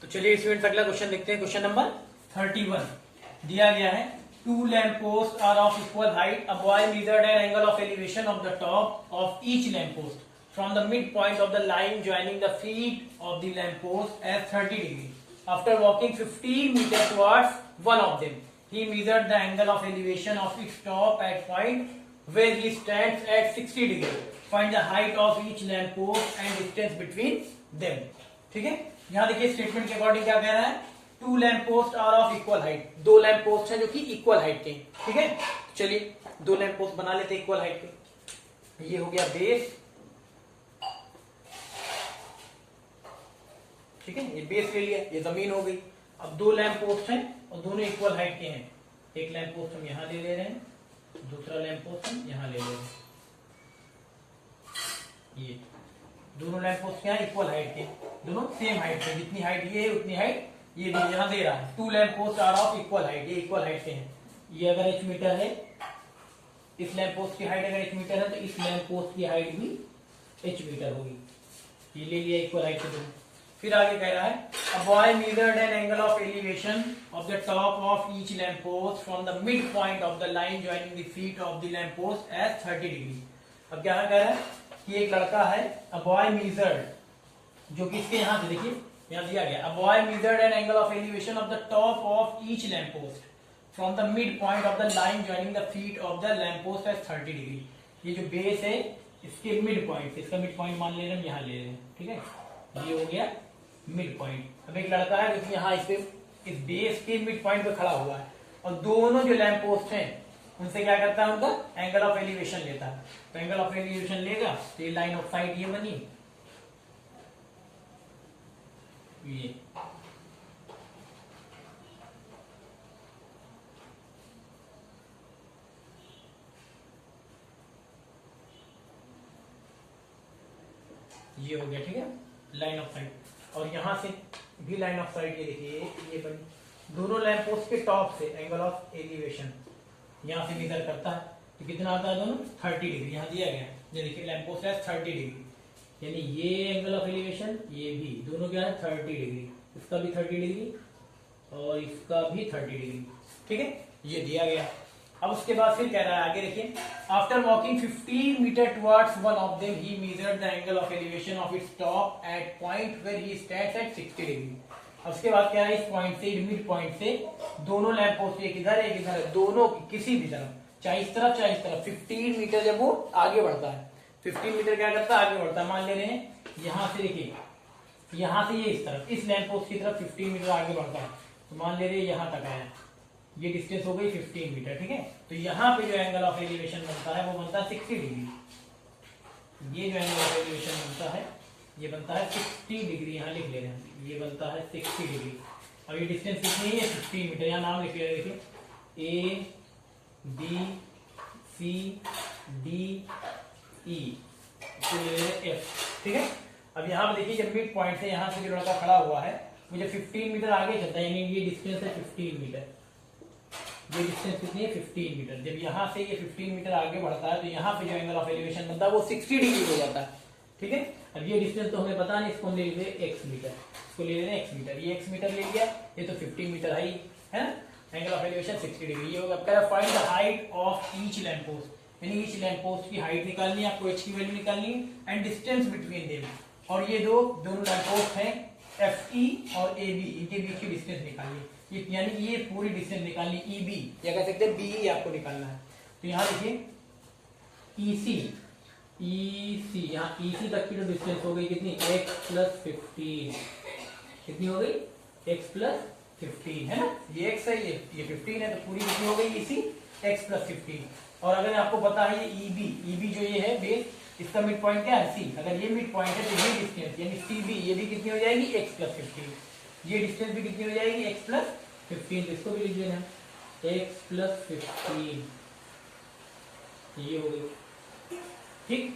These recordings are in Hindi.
तो चलिए स्टूडेंट्स अगला क्वेश्चन देखते हैं। क्वेश्चन नंबर 31 दिया गया है, two lamp post are of equal height, a boy measured an angle of elevation of the top of each lamp post from the mid point of the line joining the feet of the lamp post at 30 degree after walking 15 metre towards one of them he measured the angle of elevation of its top at point where he stands at 60 degree. Find the height of each lamp post and distance between them. ठीक है, यहाँ देखिए स्टेटमेंट के अकॉर्डिंग क्या कह रहा है, two lamp post are of equal height, दो लैम्प पोस्ट हैं जो कि इक्वल हाइट के। ठीक है, चलिए दो लैम्प पोस्ट बना लेते हैं इक्वल हाइट के। ये हो गया बेस, ठीक है, ये बेस ले लिया, ये जमीन हो गई। अब दो लैम्प पोस्ट हैं और दोनों इक्वल हाइट के हैं। एक लैम्प पोस्ट हम यहां ले रहे हैं, दूसरा लैम्प पोस्ट हम यहां ले रहे हैं। ये दोनों लैम्प पोस्ट क्या है, इक्वल हाइट के, दोनों सेम हाइट के, जितनी हाइट ये है उतनी हाइट ये भी यहां दे रहा है। Two lamp post are of equal height, ये इक्वल हाइट के हैं। ये अगर h मीटर है, इस लैम्प पोस्ट की हाइट अगर h मीटर है तो इस लैम्प पोस्ट की हाइट भी h मीटर होगी। ये ले लिया इक्वल हाइट के दोनों। फिर आगे कह रहा है, अ boy measured an angle of elevation of the top of each lamp post from the mid point of the line joining the feet of the lamp post at 30 degree. अब क्या कह रहा है कि एक लड़का है, अ बॉय मेजर्ड, जो कि इसके यहां से देखिए यहां दिया गया, अ boy measured an angle of elevation of the top of each lamp post from the mid point of the line joining the feet of the lamp post at 30 degree. ये जो बेस है इसके मिड पॉइंट, इसका मिड पॉइंट मान ले रहे हैं, हम यहां ले रहे हैं। ठीक है, ये हो गया मिड पॉइंट। अब एक लड़का है जो यहाँ इस बेस के मिड पॉइंट पे खड़ा हुआ है और दोनों जो लैम्प पोस्ट हैं उनसे क्या करता है, उनका एंगल ऑफ एलिवेशन लेता है। तो एंगल ऑफ एलिवेशन लेगा तो ये लाइन ऑफ साइट ये बनी, ये हो गया। ठीक है, लाइन ऑफ साइट। और यहां से भी लाइन ऑफ साइट ये देखिए ये बनी। दोनों लैम्प पोस्ट के टॉप से एंगल ऑफ एलिवेशन यहां से मेजर करता है तो कितना आता है, दोनों 30 डिग्री यहां दिया गया है। ये देखिए लैम्प पोस्ट है 30 डिग्री, यानी ये एंगल ऑफ एलिवेशन ये भी दोनों क्या है 30 डिग्री, इसका भी 30 डिग्री और इसका भी 30 डिग्री। ठीक है, ये दिया गया। अब उसके बाद फिर कह रहा है आगे देखिए, after walking 15 metre towards one of them he measured the angle of elevation of its top at point where he stands at 60 degree. अब उसके बाद क्या है, इस पॉइंट से मिड पॉइंट से दोनों लैम्प पोस्ट, एक इधर एक इधर, दोनों किसी भी तरफ, चाहे इस तरफ चाहे इस तरफ, 15 मीटर जब वो आगे बढ़ता है, 15 मीटर क्या करता है, आगे बढ़ता है। मान ले रहे हैं यहां से देखिए, यहां से ये इस तरफ, इस लैम्प पोस्ट की तरफ 15 मीटर आगे बढ़ता है, तो मान ले रहे हैं यहां तक आया, ये डिस्टेंस हो गई 15 मीटर। ठीक है, तो यहाँ पे जो एंगल ऑफ एलिवेशन बनता है वो बनता है 60 डिग्री। ये जो एंगल ऑफ एलिवेशन बनता है ये बनता है 60 डिग्री, यहाँ लिख ले रहे हैं, ये बनता है 60 डिग्री। अब ये डिस्टेंस कितनी है, 15 मीटर। यहाँ नाम लिख ले रहे हैं, देखिए A B C D E F. ठीक है, अब यहाँ पे देखिए जब मिड पॉइंट से यहाँ से जो लड़का खड़ा हुआ है मुझे 15 मीटर आगे चलता है, यानी ये डिस्टेंस है 15 मीटर। ये डिस्टेंस कितनी है 15 मीटर। जब यहाँ से ये 15 मीटर आगे बढ़ता है तो यहाँ पे जो एंगल ऑफ एलिवेशन बनता है वो 60 डिग्री हो जाता है। ठीक है, अब ये डिस्टेंस तो हमें पता नहीं, इसको हम ले लेते x मीटर, इसको ले लेते हैं x मीटर। ये x मीटर ले लिया, ये तो 15 मीटर है ना, एंगल ऑफ एलिवेशन 60 डिग्री। ये होगा पहला, find the height of each lamp post, यानी ईच लैम्प पोस्ट की हाइट निकालनी है आपको, h की वैल्यू निकालनी है, एंड डिस्टेंस बिटवीन देम। और ये दोनों लैम्प पोस्ट हैं FE और AB, इनके बीच की डिस्टेंस निकालनी है, यानी ये पूरी डिस्टेंस निकालनी, EB या कह सकते हैं BE आपको निकालना है। तो यहाँ देखिए EC, यहाँ EC तक की जो डिस्टेंस हो गई कितनी, x प्लस 15, कितनी हो गई x प्लस 15 है ना, ये x है ये 15 है, तो पूरी कितनी हो गई EC x प्लस 15। और अगर आपको पता है ये EB जो ये है बेस, इसका मिड पॉइंट क्या है C, अगर ये मिड पॉइंट है तो ये डिस्टेंस यानी CB ये भी कितनी हो जाएगी x प्लस 15, ये डिस्टेंस भी कितनी हो जाएगी x प्लस 15, इसको भी लिख देना x प्लस 15, ये हो गई। ठीक,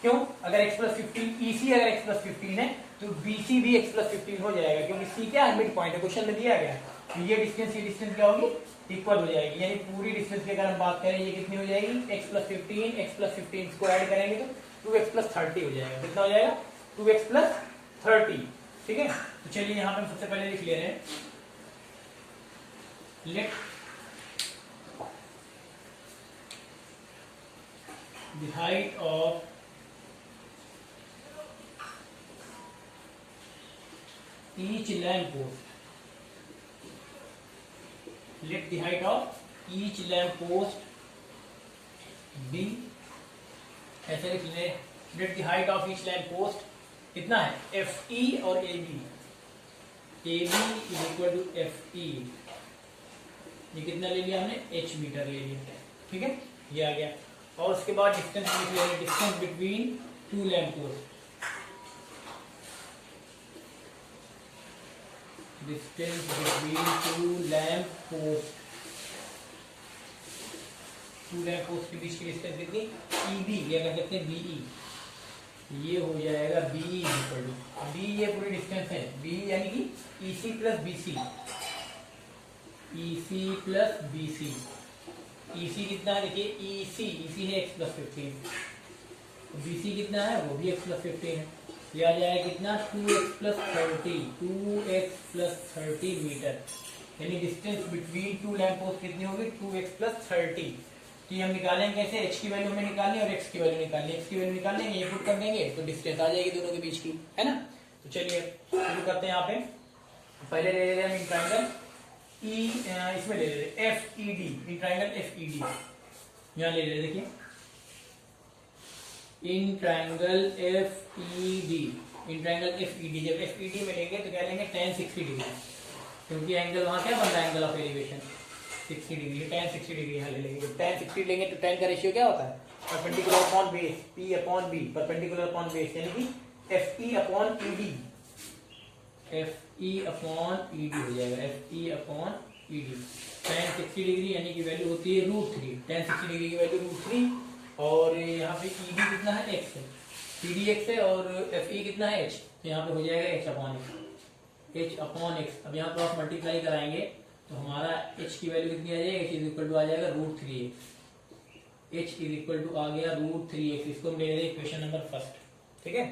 क्यों, अगर x प्लस 15 EC अगर x प्लस 15 है तो BC भी x प्लस 15 हो जाएगा, क्योंकि C क्या है मिड पॉइंट है, क्वेश्चन में दिया गया है। तो ये डिस्टेंस क्या होगी, इक्वल हो जाएगी, यानी पूरी डिस्टेंस की अगर हम बात करें ये कितनी हो जाएगी x प्लस 15 को ऐड करेंगे तो 2x प्लस 30 हो जाएगा। कितना हो जाएगा 2x प्लस 30। ठीक है। तो चलिए यहाँ पे हम सबसे पहले लिख ले रहे हैं, let the height of each lamp post, let the height of each lamp post be, ऐसे लिख ले, let the height of each lamp post कितना है, FE और AB, AB is equal to FE, ये कितना ले लिया हमने, H मीटर ले लिया, ठीक है, ये आ गया। और उसके बाद डिस्टेंस लिख लिया, distance between two lamp post, distance between two lamp post, two lamp post के बीच की डिस्टेंस कितनी, EB, या कह सकते हैं BE, ये हो जाएगा BE इक्वल टू, B ये पूरी डिस्टेंस है, B यानी कि EC plus BC, EC plus BC, EC कितना है देखिए, EC है x प्लस 15, BC कितना है, वो भी x प्लस 15 है, ये आ जाएगा कितना, 2x plus 30, 2x plus 30 metre, यानी distance between two lamp post कितनी होगी, 2x प्लस 30। तो हम निकालेंगे कैसे, h की वैल्यू हमें निकालनी और x की वैल्यू निकालनी, x की वैल्यू निकालने ये पुट कर देंगे तो डिस्टेंस आ जाएगी दोनों के बीच की, है ना। तो चलिए शुरू करते हैं। यहाँ पे पहले ले लेते हैं इन ट्राइंगल इसमें ले लेते हैं FED, इन ट्राइंगल FED, यहाँ ले लेते, देखिए in triangle FED, in triangle FED, जब FED में लेंगे तो क्या लेंगे, tan 60 डिग्री, क्योंकि एंगल वहां क्या बन रहा है, angle of elevation 60 degree, tan 60 degree यहाँ ले लेंगे। जब tan 60 लेंगे तो tan का रेशियो क्या होता है, perpendicular upon base, P upon B, perpendicular upon base, यानी कि FE upon ED, FE upon ED हो जाएगा, FE upon ED, tan 60 degree यानी कि वैल्यू होती है √3, tan 60 डिग्री की वैल्यू √3, और यहाँ पे ED कितना है, x है, PD x है, और FE कितना है, h, तो यहाँ पे हो जाएगा h अपॉन x। अब यहाँ पर आप मल्टीप्लाई कराएंगे तो हमारा h की वैल्यू कितनी आ जाएगी, h इज इक्वल टू आ जाएगा √3x, h is equal to आ गया √3x, इसको हम ले लेंगे इक्वेशन नंबर फर्स्ट, ठीक है,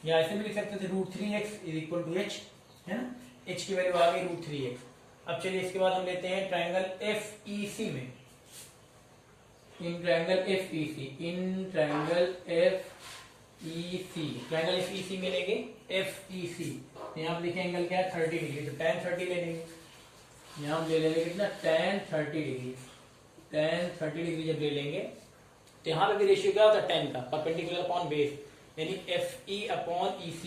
या ऐसे भी लिख सकते थे √3x is equal to h, है ना, h की वैल्यू आ गई √3x। अब चलिए इसके बाद हम लेते हैं ट्राइंगल FEC में, in triangle FEC, in triangle FEC, triangle FEC में लेंगे FEC, यहाँ पे देखिए एंगल क्या है, 30 डिग्री, तो tan 30 ले लेंगे, यहाँ हम ले लेंगे कितना, tan 30 डिग्री, tan 30 डिग्री जब ले लेंगे तो यहाँ पे भी रेशियो क्या होता है, tan का, परपेंडिकुलर अपॉन बेस, यानी FE अपॉन EC,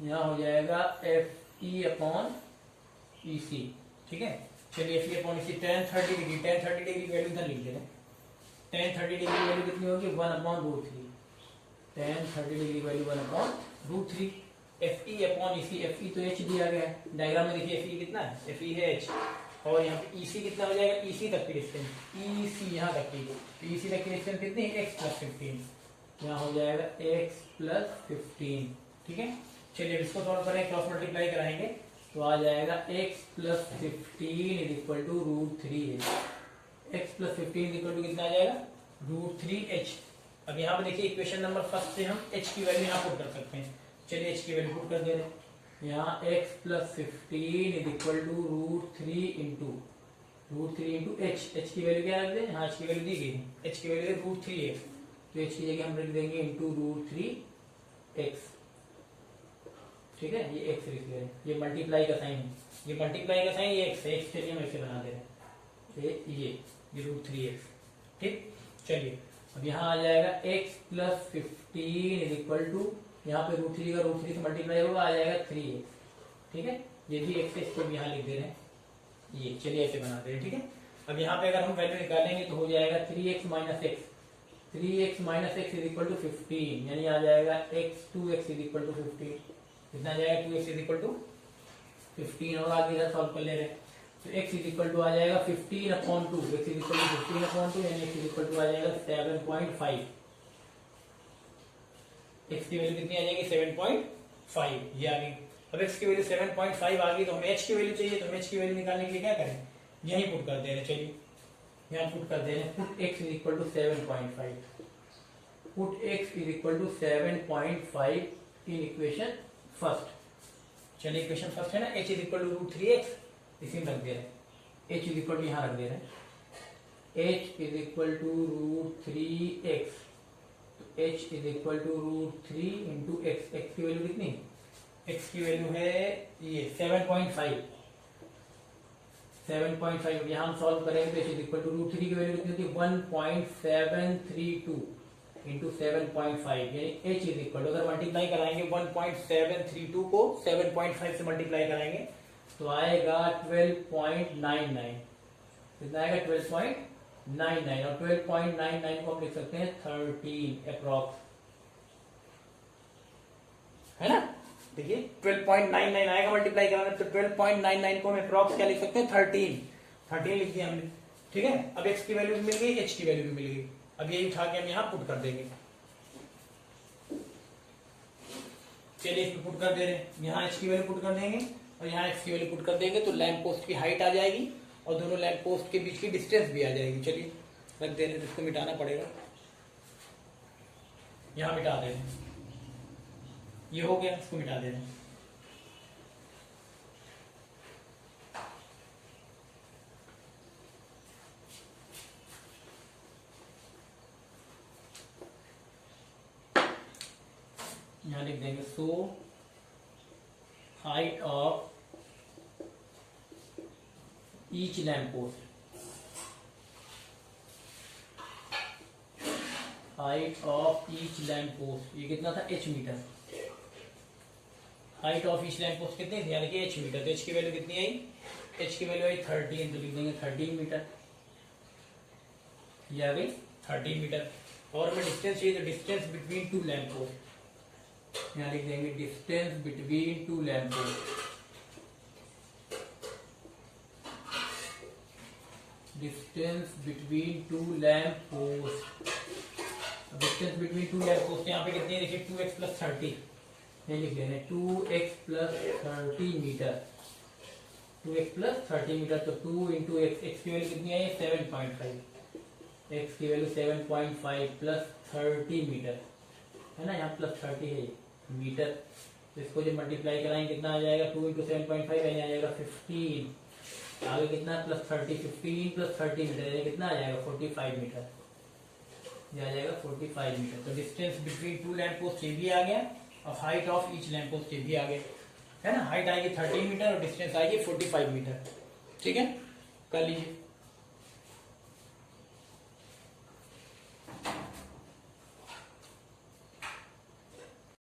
यहाँ हो जाएगा FE अपॉन EC, ठीक है। चलिए FE upon EC, tan 30 degree, tan 30 degree की वैल्यू इधर लिख देना, tan 30 डिग्री की वैल्यू कितनी होगी, 1/√3, tan 30 degree value 1/√3, FE upon EC, FE तो h दिया गया है, डायग्राम में देखिए FE कितना है, FE है h, और यहाँ पे EC कितना हो जाएगा, EC तक की डिस्टेंस, EC यहाँ तक की, तो EC तक की डिस्टेंस कितनी है, x प्लस 15, यहाँ हो जाएगा x प्लस 15, ठीक है। चलिए इसको सॉल्व करें, क्रॉस मल्टीप्लाई कराएंगे तो आ जाएगा x plus 15 is equal to √3h, x plus 15 is equal to कितना आ जाएगा, √3h। अब यहाँ पे देखिए इक्वेशन नंबर फर्स्ट से हम h की वैल्यू यहाँ पुट कर सकते हैं, चलिए h की वैल्यू पुट कर दे रहे हैं, यहाँ x plus 15 is equal to √3 into h की वैल्यू क्या रख दें, हाँ h की वैल्यू दी गई है, h की वैल्यू है √3x, तो h की जगह हम रख देंगे इंटू √3x, ठीक है, ये x लिख ले रहे हैं, ये मल्टीप्लाई का साइन है, ये मल्टीप्लाई का साइन, ये x है, x के लिए हम ऐसे बना दे रहे हैं, ये √3x, ठीक। चलिए अब यहाँ आ जाएगा x plus 15 is equal to, यहाँ पे √3 का √3 से मल्टीप्लाई होगा, आ जाएगा 3x, ठीक है, ये भी x है, इसको भी यहाँ लिख दे रहे हैं, ये चलिए ऐसे बना दे रहे हैं, ठीक है। अब यहाँ पे अगर हम वैल्यू निकालेंगे तो हो जाएगा 3x minus x, 3x minus x is equal to 15, यानी आ जाएगा x 2x is equal to 15, कितना आ जाएगा, 2x इज इक्वल टू 15, और आगे इधर सॉल्व कर ले रहे हैं, तो x इज इक्वल टू आ जाएगा 15/2, x इज इक्वल टू 15/2, यानी x इज इक्वल टू आ जाएगा 7.5, x की वैल्यू कितनी आ जाएगी, 7.5, ये आ गई। अब x की वैल्यू 7.5 आ गई तो हमें h की वैल्यू चाहिए, तो हम h की वैल्यू निकालने के लिए क्या करें, यही पुट कर दे रहे, चलिए यहाँ पुट कर दे रहे हैं, put x is equal to 7.5, put x is equal to 7.5 in equation first, चलिए इक्वेशन फर्स्ट है ना, h is equal to √3x, इसी में रख दे रहे h इज इक्वल टू, यहाँ रख दे रहे h is equal to √3x, तो h is equal to √3 into x, x की वैल्यू कितनी, x की वैल्यू है ये 7.5, 7.5, यहाँ हम सॉल्व करेंगे तो h इज इक्वल टू √3 की वैल्यू कितनी होती है 1.732 इंटू 7.5, यानी h इज इक्वल टू, अगर मल्टीप्लाई कराएंगे 1.732 को 7.5 से मल्टीप्लाई कराएंगे तो आएगा 12.99, कितना आएगा 12.99, और 12.99 को हम लिख सकते हैं 13 अप्रॉक्स, है ना। देखिए 12.99 आएगा मल्टीप्लाई कराना, तो 12.99 को हम अप्रॉक्स क्या लिख सकते हैं 13 लिख दिया हमने, ठीक है। अब x की वैल्यू भी मिल गई, h की वैल्यू भी मिल गई, अब यही उठा के हम यहाँ पुट कर देंगे। चलिए इसमें पुट कर दे रहे हैं, यहाँ h की वैल्यू पुट कर देंगे और यहाँ x की वैल्यू पुट कर देंगे, तो लैंप पोस्ट की हाइट आ जाएगी और दोनों लैंप पोस्ट के बीच की डिस्टेंस भी आ जाएगी। चलिए रख दे रहे हैं, इसको मिटाना पड़ेगा, यहाँ मिटा दे रहे हैं, ये हो गया, इसको मिटा दे रहे हैं। यहाँ लिख देंगे so height of each lamp post, height of each lamp post, ये कितना था h metre, height of each lamp post कितनी थी, यानी कि h मीटर, तो h की वैल्यू कितनी आई, h की वैल्यू आई 13, तो लिख देंगे 13 मीटर, ये आ गई 13 मीटर। और हमें डिस्टेंस चाहिए, तो distance between two lamp post, यहाँ लिख देंगे distance between two lamp post, distance between two lamp post, distance between two lamp post यहाँ पे कितनी है, देखिए 2x प्लस 30, ये लिख लेना 2x plus 30 metre, 2x plus 30 metre, तो 2 इंटू x की वैल्यू कितनी आई 7.5, x की वैल्यू 7.5 प्लस 30 मीटर, है ना, यहाँ प्लस 30 है मीटर, तो इसको जब मल्टीप्लाई कराएंगे कितना आ जाएगा, 2 इंटू 7.5 यहाँ आ जाएगा 15, आगे कितना प्लस 30, 15 प्लस 30 मीटर, यानी कितना आ जाएगा 45 मीटर, ये आ जाएगा 45 मीटर। तो distance between two lamp post ये भी आ गया और height of each lamp post ये भी आ गया, है ना। हाइट आएगी 13 मीटर और डिस्टेंस आएगी 45 मीटर, ठीक है, कर लीजिए।